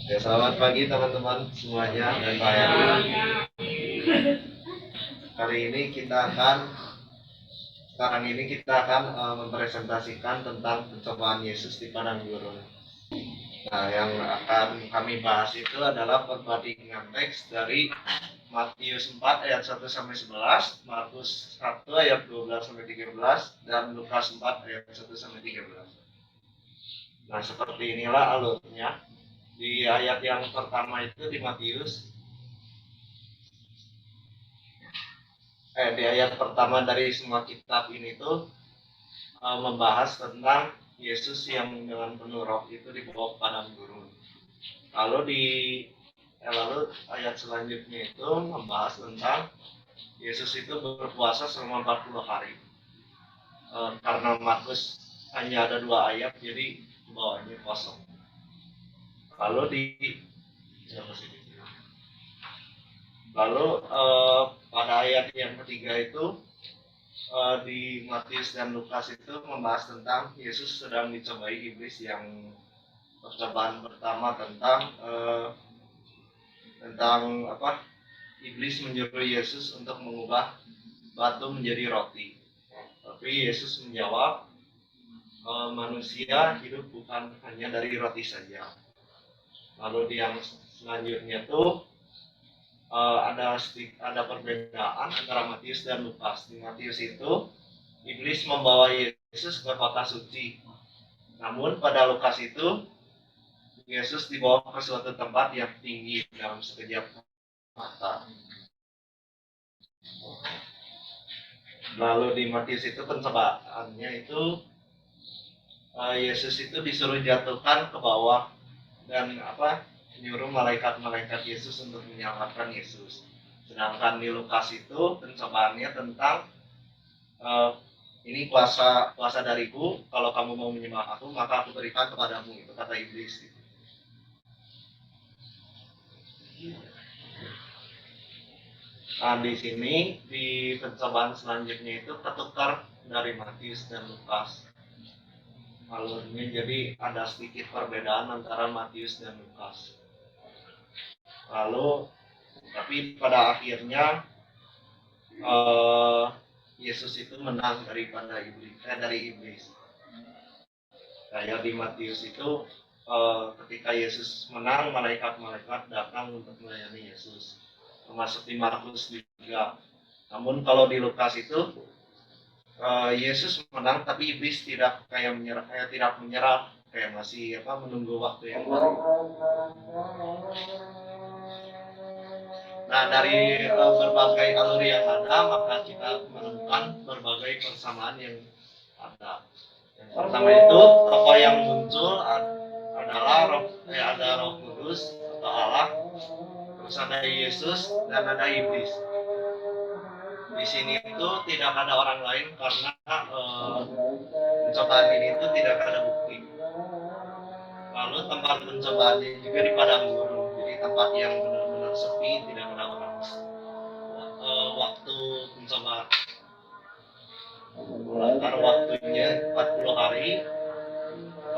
Ya, selamat pagi teman-teman semuanya dan Pak Heru. Sekarang ini kita akan mempresentasikan tentang pencobaan Yesus di padang gurun. Nah, yang akan kami bahas itu adalah perbandingan teks dari Matius 4 ayat 1 sampai 11, Markus 1 ayat 12 sampai 13, dan Lukas 4 ayat 1 sampai 13. Nah, seperti inilah alurnya. Di ayat yang pertama itu di Matius, di ayat pertama dari semua kitab ini tuh membahas tentang Yesus yang dengan penuh roh itu dibawa ke padang gurun. Lalu ayat selanjutnya itu membahas tentang Yesus itu berpuasa selama 40 hari. Karena Markus hanya ada 2 ayat, jadi bawahnya kosong. Lalu pada ayat yang ketiga itu di Matius dan Lukas itu membahas tentang Yesus sedang dicobai iblis, yang percobaan pertama tentang apa? Iblis menyuruh Yesus untuk mengubah batu menjadi roti. Tapi Yesus menjawab, manusia hidup bukan hanya dari roti saja. Lalu di yang selanjutnya tuh ada perbedaan antara Matius dan Lukas. Di Matius itu iblis membawa Yesus ke kota suci. Namun pada Lukas itu Yesus dibawa ke suatu tempat yang tinggi dalam sekejap mata. Lalu di Matius itu pencobaannya itu Yesus itu disuruh jatuhkan ke bawah dan nyuruh malaikat-malaikat Yesus untuk menyelamatkan Yesus. Sedangkan di Lukas itu pencobaannya tentang ini kuasa dariku, kalau kamu mau menyembah aku maka aku berikan kepadamu, itu kata iblis. Nah, di sini di pencobaan selanjutnya itu ketukar dari Matius dan Lukas alurnya, jadi ada sedikit perbedaan antara Matius dan Lukas. Lalu tapi pada akhirnya Yesus itu menang dari iblis. Kayak di Matius itu ketika Yesus menang, malaikat-malaikat datang untuk melayani Yesus, termasuk di Markus juga. Namun kalau di Lukas itu Yesus menang, tapi iblis tidak menyerah, kayak masih menunggu waktu yang baik. Nah, dari berbagai alur yang ada, maka kita menemukan berbagai persamaan yang ada. Yang pertama itu tokoh yang muncul adalah ada Roh Kudus atau Allah, terus ada Yesus dan ada iblis. Di sini itu tidak ada orang lain karena pencobaan ini itu tidak ada bukti. Lalu tempat pencobaannya juga di padang gurun, jadi tempat yang benar-benar sepi, tidak ada orang. Waktu pencobaan karena waktunya 40 hari.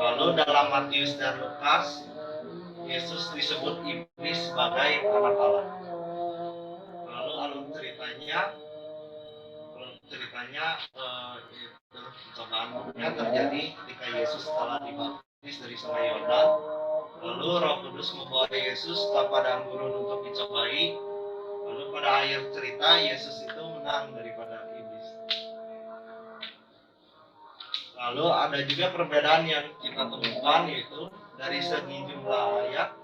Lalu dalam Matius dan Lukas, Yesus disebut iblis sebagai anak Allah. Lalu alur ceritanya itu percobaannya terjadi ketika Yesus telah dibaptis dari Sungai Yordan. Lalu Roh Kudus membawa Yesus ke padang gurun untuk dicobai. Lalu pada akhir cerita Yesus itu menang daripada iblis. Lalu ada juga perbedaan yang kita temukan, yaitu dari segi jumlah ayat.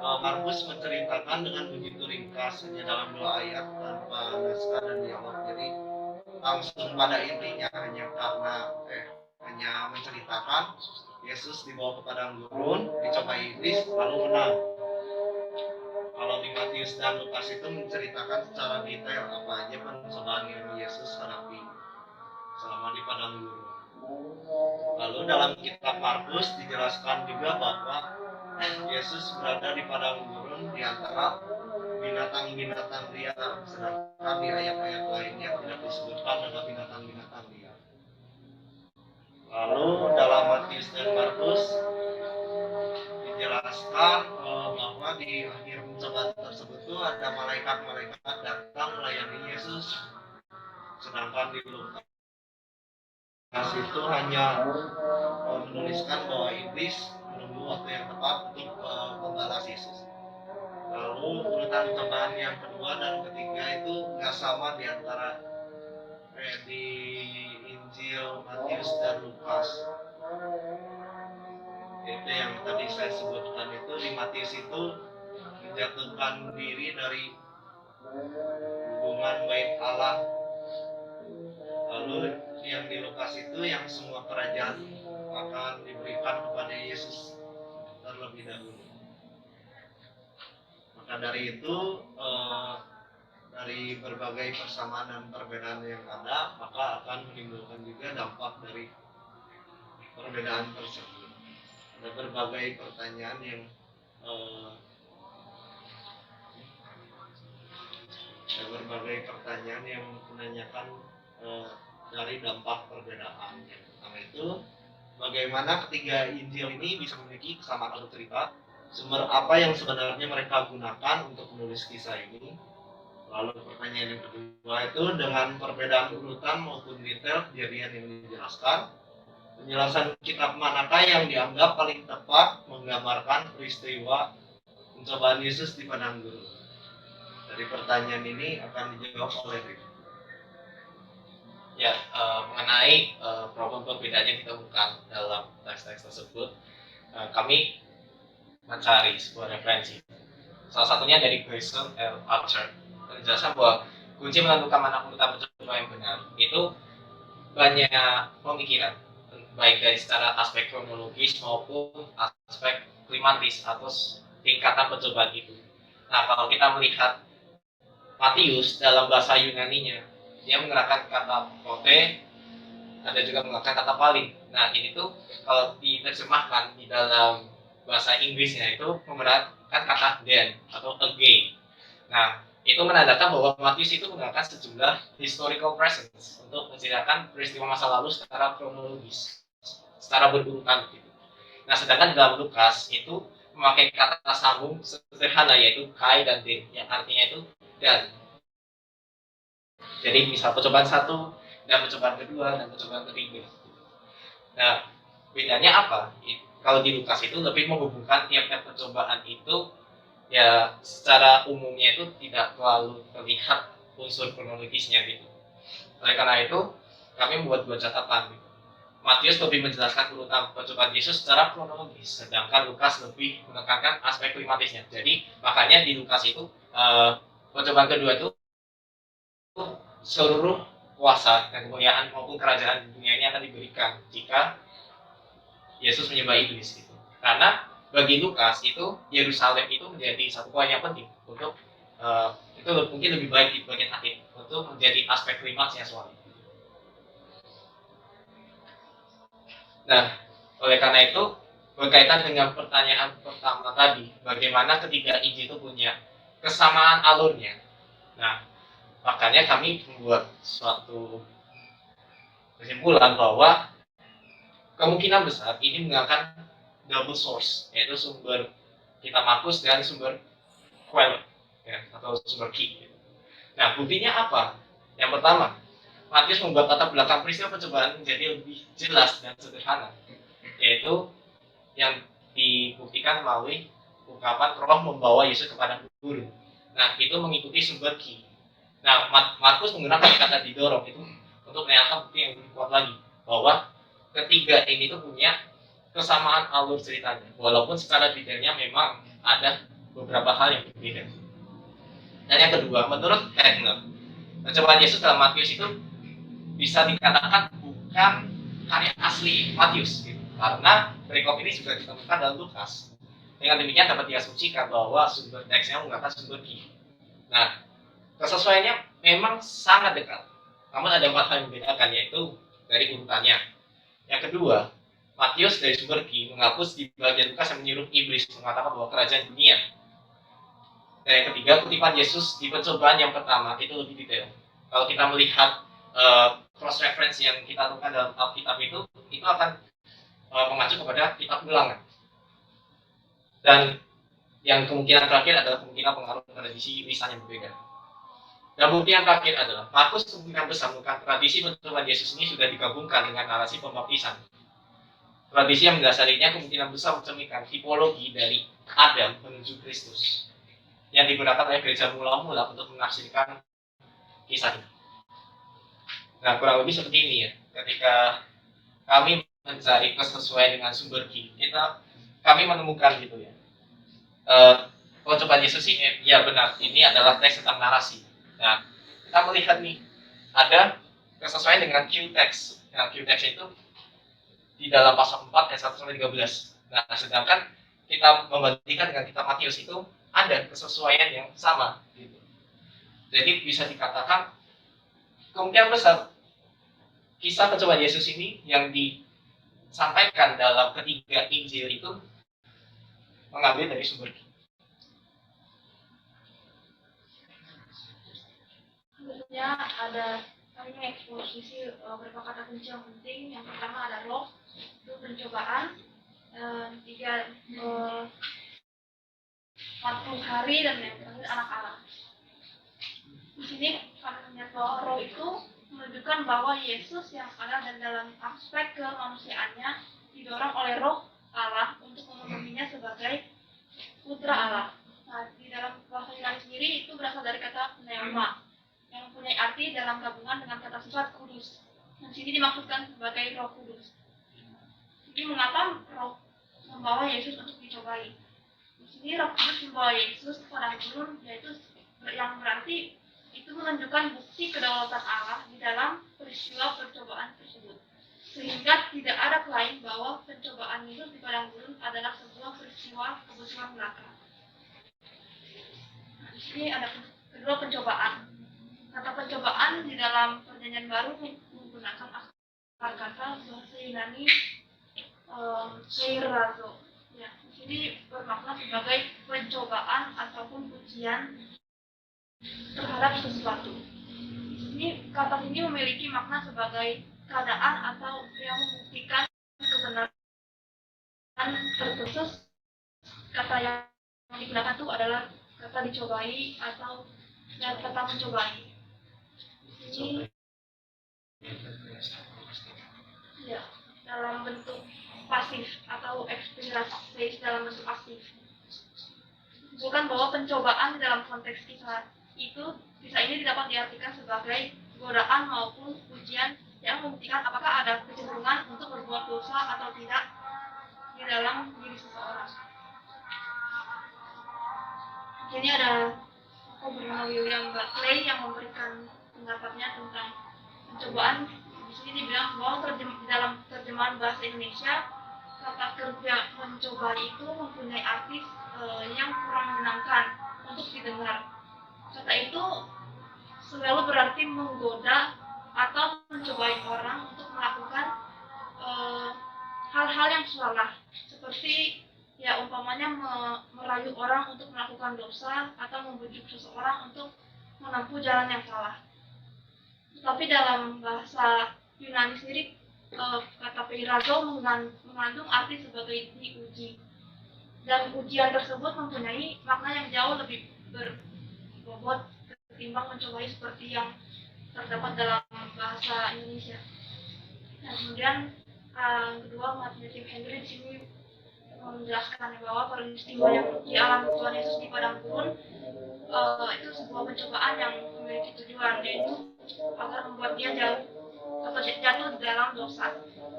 Markus menceritakan dengan begitu ringkas, hanya dalam 2 ayat tanpa naskah dan dialog. Jadi langsung pada intinya hanya menceritakan Yesus dibawa ke padang gurun, dicobai iblis, lalu menang. Kalau di Matius dan Lukas itu menceritakan secara detail apa aja pencobaan yang Yesus hadapi selama di padang gurun. Lalu dalam kitab Markus dijelaskan juga bahwa Yesus berada di padang gurun di antara binatang-binatang liar, sedangkan di ayat-ayat lainnya tidak disebutkan ada binatang-binatang liar. Lalu dalam Matius dan Markus dijelaskan maka di akhir pencobaan tersebut tuh ada malaikat-malaikat datang melayani Yesus. Sedangkan di Lukas itu hanya menuliskan bahwa iblis menunggu waktu yang tepat untuk membalas Yesus. Lalu urutan pencobaan yang kedua dan ketiga itu nggak sama di antara di Injil Matius dan Lukas. Itu yang tadi saya sebutkan, itu di Matius itu menjatuhkan diri dari hubungan baik Allah. Lalu yang di Lukas itu yang semua kerajaan akan diberikan kepada Yesus terlebih dahulu. Maka dari itu dari berbagai persamaan dan perbedaan yang ada, maka akan menimbulkan juga dampak dari perbedaan tersebut. Ada berbagai pertanyaan yang menanyakan dari dampak perbedaan. Yang pertama itu, bagaimana ketiga Injil ini bisa memiliki kesamaan alur cerita, sumber apa yang sebenarnya mereka gunakan untuk menulis kisah ini. Lalu pertanyaan yang kedua itu, dengan perbedaan urutan maupun detail kejadian yang dijelaskan, penjelasan kitab manakah yang dianggap paling tepat menggambarkan peristiwa pencobaan Yesus di padang gurun? Dari pertanyaan ini akan dijawab oleh Rick. Ya, mengenai problem perbedaan yang ditemukan dalam teks-teks tersebut, kami mencari sebuah referensi. Salah satunya dari Grayson L. Archer. Menjelaskan bahwa kunci menentukan mana urutan pencobaan yang benar itu banyak pemikiran, baik dari secara aspek kronologis maupun aspek klimatis atau tingkatan pencobaan itu. Nah, kalau kita melihat Matius dalam bahasa Yunaninya, dia menggunakan kata prote, ada juga menggunakan kata palin. Nah, ini tuh kalau diterjemahkan di dalam bahasa Inggrisnya itu menggunakan kata then atau again. Nah, itu menandakan bahwa Matius itu menggunakan sejumlah historical presence untuk menceritakan peristiwa masa lalu secara kronologis, secara berurutan gitu. Nah, sedangkan dalam Lukas itu memakai kata sambung sederhana, yaitu kai dan den, yang artinya itu dan. Jadi misal percobaan 1 dan percobaan kedua dan percobaan ketiga. Nah, bedanya apa? Kalau di Lukas itu lebih menghubungkan tiap-tiap percobaan itu, ya secara umumnya itu tidak terlalu terlihat unsur kronologisnya gitu. Oleh karena itu, kami membuat dua catatan. Matius lebih menjelaskan urutan percobaan Yesus secara kronologis, sedangkan Lukas lebih menekankan aspek klimatisnya. Jadi makanya di Lukas itu percobaan kedua itu seluruh kuasa dan kemuliaan maupun kerajaan dunia ini akan diberikan jika Yesus menyembah iblis itu. Karena bagi Lukas itu Yerusalem itu menjadi satu poin yang penting untuk itu mungkin lebih baik di bagian akhir untuk menjadi aspek klimaksnya soal itu. Nah, oleh karena itu berkaitan dengan pertanyaan pertama tadi, bagaimana ketiga Injil itu punya kesamaan alurnya. Nah, makanya kami membuat suatu kesimpulan bahwa kemungkinan besar ini menggunakan double source, yaitu sumber kitab Markus dan sumber Queller, ya, atau sumber key. Nah, buktinya apa? Yang pertama, Matius membuat latar belakang peristiwa pencobaan menjadi lebih jelas dan sederhana, yaitu yang dibuktikan melalui ungkapan Roh membawa Yesus kepada guru. Nah, itu mengikuti sumber key. Nah, Markus menggunakan kata didorong itu untuk menyatakan bukti yang lebih kuat lagi bahwa ketiga ini tuh punya kesamaan alur ceritanya, walaupun secara detailnya memang ada beberapa hal yang berbeda. Dan yang kedua, menurut Hedner, percobaan Yesus dalam Matius itu bisa dikatakan bukan karya asli Matius, gitu. Karena perikop ini juga ditemukan dalam Lukas. Dengan demikian dapat diasumsikan bahwa sumber teksnya menggunakan sumber key. Nah, kesesuaiannya memang sangat dekat. Namun ada 4 hal yang membedakan, yaitu dari urutannya. Yang kedua, Matius dari sumber key menghapus di bagian Lukas yang menyuruh iblis mengatakan bahwa kerajaan dunia. Dan yang ketiga, kutipan Yesus di percobaan yang pertama itu lebih detail. Kalau kita melihat cross reference yang kita temukan dalam Alkitab itu akan mengacu kepada kitab Ulangan. Dan Yang kemungkinan terakhir adalah kemungkinan pengaruh tradisi lisan yang berbeda. Dan bukti yang terakhir adalah Markus kemungkinan besar bukan tradisi pencobaan Yesus ini sudah digabungkan dengan narasi pembaptisan. Tradisi yang mendasarinya kemungkinan besar mencerminkan tipologi dari Adam menuju Kristus yang digunakan oleh gereja mula-mula untuk menafsirkan kisah ini. Nah, kurang lebih seperti ini ya. Ketika kami mencari kesesuaian dengan sumber kami menemukan gitu ya. Percobaan Yesus ini, ya benar, ini adalah teks tentang narasi. Nah, kita melihat nih, ada kesesuaian dengan Q-text. Nah, Q-text itu di dalam pasal 4 ayat 1-13. Nah, sedangkan kita membandingkan dengan kitab Matius itu ada kesesuaian yang sama gitu. Jadi bisa dikatakan kemungkinan besar kisah percobaan Yesus ini yang disampaikan dalam ketiga Injil itu mengambil dari sumber. Sebenarnya ada kami mengeksposisi beberapa kata kunci yang penting. Yang pertama ada roh, itu pencobaan, 40 hari, dan yang terakhir anak Allah. Di sini kami melihat bahwa roh itu menunjukkan bahwa Yesus yang ada dan dalam aspek kemanusiaannya didorong oleh roh Allah untuk memenuhinya sebagai putra Allah. Nah, di dalam bahasa Yunani sendiri itu berasal dari kata pneuma yang mempunyai arti dalam gabungan dengan kata sifat kudus. Dan sini dimaksudkan sebagai Roh Kudus. Ini mengapa roh membawa Yesus untuk dicobai. Di sini Roh Kudus membawa Yesus kepada gurun, yaitu yang berarti itu menunjukkan bukti kedaulatan Allah di dalam peristiwa percobaan tersebut. Sehingga tidak ada klaim bahwa pencobaan Yesus di padang gurun adalah sebuah peristiwa kebesaran belaka. Nah, di sini ada kedua pencobaan. Kata pencobaan di dalam Perjanjian Baru menggunakan akar kata bahasa Yunani seirazo. Ya, di sini bermakna sebagai pencobaan ataupun ujian terhadap sesuatu. Di sini kata ini memiliki makna sebagai keadaan atau yang membuktikan kebenaran terkhusus. Kata yang digunakan itu adalah kata dicobai atau kata mencobai. Ini ya, dalam bentuk pasif atau ekspirasi dalam bentuk aktif. Bukan bahwa pencobaan dalam konteks kisah kisah ini dapat diartikan sebagai godaan maupun ujian yang membuktikan apakah ada kecenderungan untuk berbuat dosa atau tidak di dalam diri seseorang. Jadi ada bernama William Barclay yang memberikan pendapatnya tentang pencobaan. Di sini dibilang bahwa dalam terjemahan bahasa Indonesia kata kerja mencoba itu mempunyai arti yang kurang menyenangkan untuk didengar. Kata itu selalu berarti menggoda atau mencobai orang untuk melakukan hal-hal yang salah, seperti ya umpamanya merayu orang untuk melakukan dosa atau membujuk seseorang untuk menempuh jalan yang salah. Tapi dalam bahasa Yunani sendiri kata peirazo mengandung arti sebagai diuji, dan ujian tersebut mempunyai makna yang jauh lebih berbobot ketimbang mencobai seperti yang terdapat dalam bahasa Indonesia. Nah, kemudian kedua, Matthew Henry di sini menjelaskan bahwa peristiwa yang dialami Tuhan Yesus di padang gurun itu sebuah pencobaan yang memiliki tujuan, yaitu agar membuat dia jatuh dalam dosa,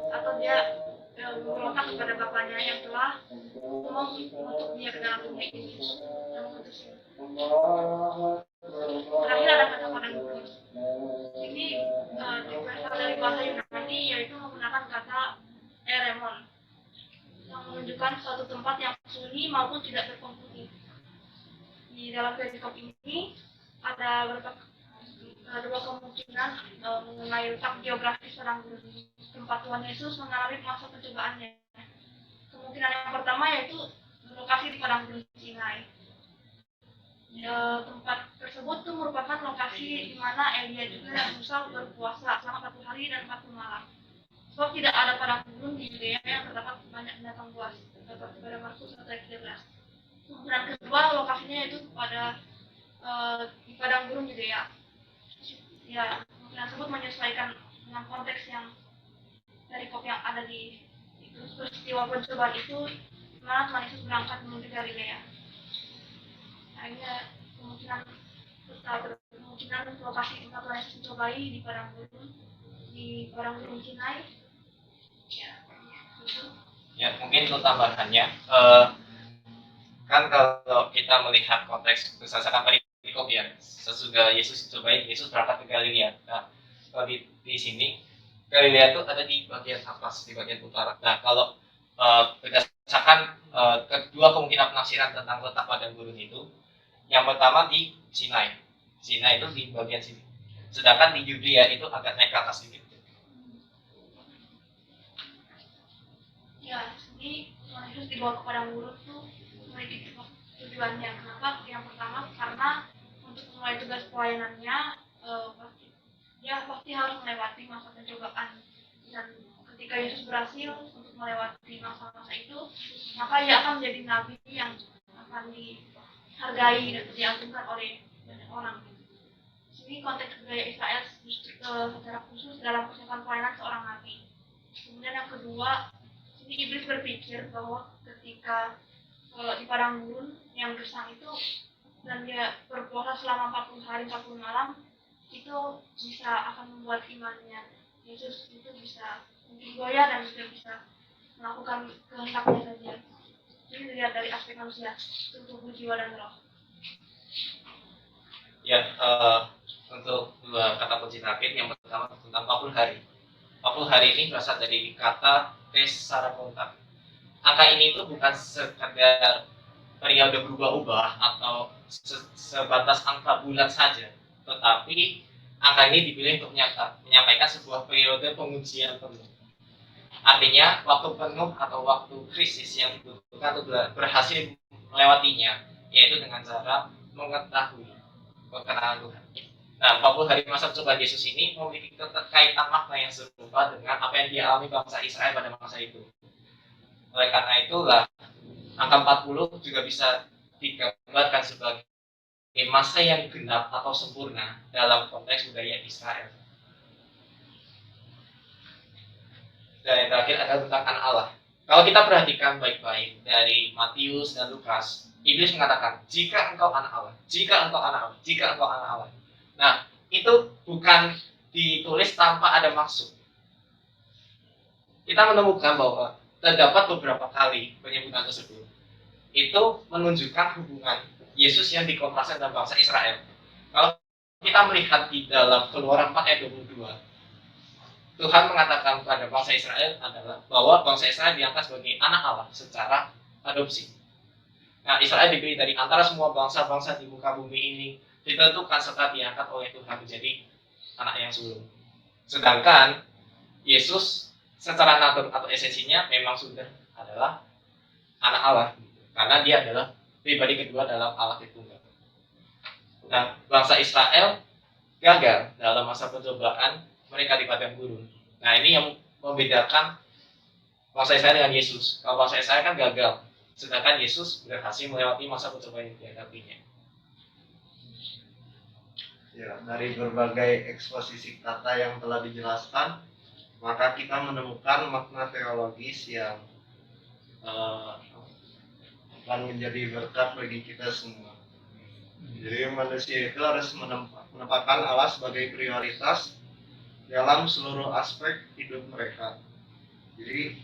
atau dia memberontak kepada bapaknya yang telah mengutuk dia ke dalam dunia ini dan mengutusnya. Terakhir ada kata padang gurun. Ini berasal dari bahasa Yunani, yaitu menggunakan kata eremon yang menunjukkan suatu tempat yang sunyi maupun tidak berpenghuni. Di dalam perikop ini ada dua kemungkinan mengenai letak geografis padang gurun ini. Tempat Tuhan Yesus mengalami masa pencobaannya. Kemungkinan yang pertama yaitu lokasi di padang gurun Sinai. Tempat tersebut itu merupakan lokasi di mana Elia juga dan Musa berpuasa selama 40 hari dan 40 malam. Sebab tidak ada padang gurun di Yudea yang terdapat banyak binatang buas, terdapat pada Markus 1 ayat 13. Kemungkinan kedua, lokasinya itu di padang gurun juga ya. Ya, kemungkinan tersebut menyesuaikan dengan konteks yang dari kop yang ada di itu. Peristiwa percobaan itu mana Tuhan Yesus berangkat menuju Galilea. Akhirnya kemungkinan lokasi tempat Tuhan Yesus mencobai di padang gurun Sinai. Ya, itu. Ya, mungkin untuk tambahannya, kan kalau kita melihat konteks berdasarkan perikop ya, sesudah Yesus dicobai, Yesus berangkat ke Galilea. Nah, kalau di sini Galilea itu ada di bagian atas, di bagian utara. Nah, kalau berdasarkan kedua kemungkinan penafsiran tentang letak padang gurun itu, yang pertama di Sinai. Sinai itu di bagian sini. Sedangkan di Yudea itu agak naik ke atas sedikit. Ya, jadi Tuhan Yesus dibawa ke padang gurun tuh memiliki tujuannya. Kenapa? Yang pertama karena untuk mulai tugas pelayanannya pasti harus melewati masa pencobaan, dan ketika Yesus berhasil untuk melewati masa-masa itu, maka ia akan menjadi nabi yang akan dihargai dan diagungkan oleh banyak orang. Ini konteks budaya Israel secara khusus dalam persiapan pelayanan seorang nabi. Kemudian yang kedua, ini iblis berpikir bahwa ketika di padang gurun yang gersang itu dan dia berpuasa selama 40 hari 40 malam, itu bisa akan membuat imannya Yesus itu bisa mungkin goyah dan juga bisa melakukan kehendaknya saja. Ini dilihat dari aspek manusia, tubuh, jiwa, dan roh. Ya, untuk dua kata kunci terakhir, yang pertama tentang 40 hari. 40 hari ini berasal dari kata tesarakontak. Angka ini itu bukan sekadar periode berubah-ubah atau sebatas angka bulan saja, tetapi angka ini dipilih untuk menyampaikan sebuah periode pengujian penuh. Artinya, waktu penuh atau waktu krisis yang dibutuhkan untuk berhasil melewatinya, yaitu dengan cara mengetahui kebenaran Tuhan. Nah, 40 hari masa percobaan Yesus ini memiliki kaitan makna yang serupa dengan apa yang dialami bangsa Israel pada masa itu. Oleh karena itulah, angka 40 juga bisa digambarkan sebagai masa yang genap atau sempurna dalam konteks budaya Israel. Dan yang terakhir adalah tentang anak Allah. Kalau kita perhatikan baik-baik dari Matius dan Lukas, Iblis mengatakan, jika engkau anak Allah, jika engkau anak Allah, jika engkau anak Allah. Nah, itu bukan ditulis tanpa ada maksud. Kita menemukan bahwa terdapat beberapa kali penyebutan tersebut. Itu menunjukkan hubungan Yesus yang dikontraskan dalam bangsa Israel. Kalau kita melihat di dalam Keluaran 4 ayat 22, Tuhan mengatakan kepada bangsa Israel adalah bahwa bangsa Israel diangkat sebagai anak Allah secara adopsi. Nah, Israel dipilih dari antara semua bangsa-bangsa di muka bumi ini, ditentukan serta diangkat oleh Tuhan menjadi anak yang sulung. Sedangkan Yesus secara natur atau esensinya memang sudah adalah anak Allah, karena dia adalah pribadi kedua dalam Allah Tritunggal. Nah, bangsa Israel gagal dalam masa pencobaan mereka di padang gurun. Nah, ini yang membedakan bangsa Israel dengan Yesus. Kalau bangsa Israel kan gagal, sedangkan Yesus berhasil melewati masa pencobaan yang dihadapinya. Ya, dari berbagai eksposisi kata yang telah dijelaskan, maka kita menemukan makna teologis yang akan menjadi berkat bagi kita semua. Jadi manusia itu harus menempatkan Allah sebagai prioritas dalam seluruh aspek hidup mereka. Jadi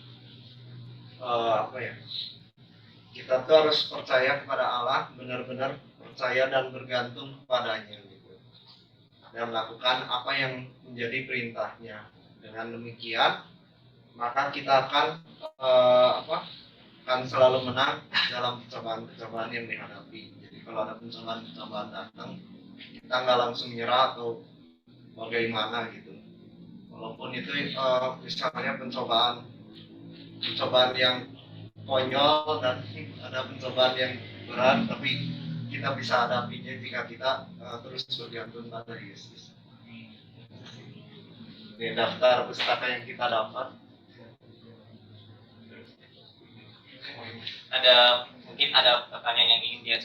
kita tuh harus percaya kepada Allah, benar-benar percaya dan bergantung kepadanya gitu, dan melakukan apa yang menjadi perintahnya. Dengan demikian, maka kita akan selalu menang dalam pencobaan-pencobaan yang dihadapi. Jadi kalau ada pencobaan datang, kita nggak langsung menyerah atau bagaimana gitu. Walaupun itu misalnya pencobaan yang konyol dan ada pencobaan yang berat, tapi kita bisa hadapinya jika kita terus bergantung pada Yesus. Ini daftar pustaka yang kita dapat. Ada mungkin ada pertanyaan yang ingin dia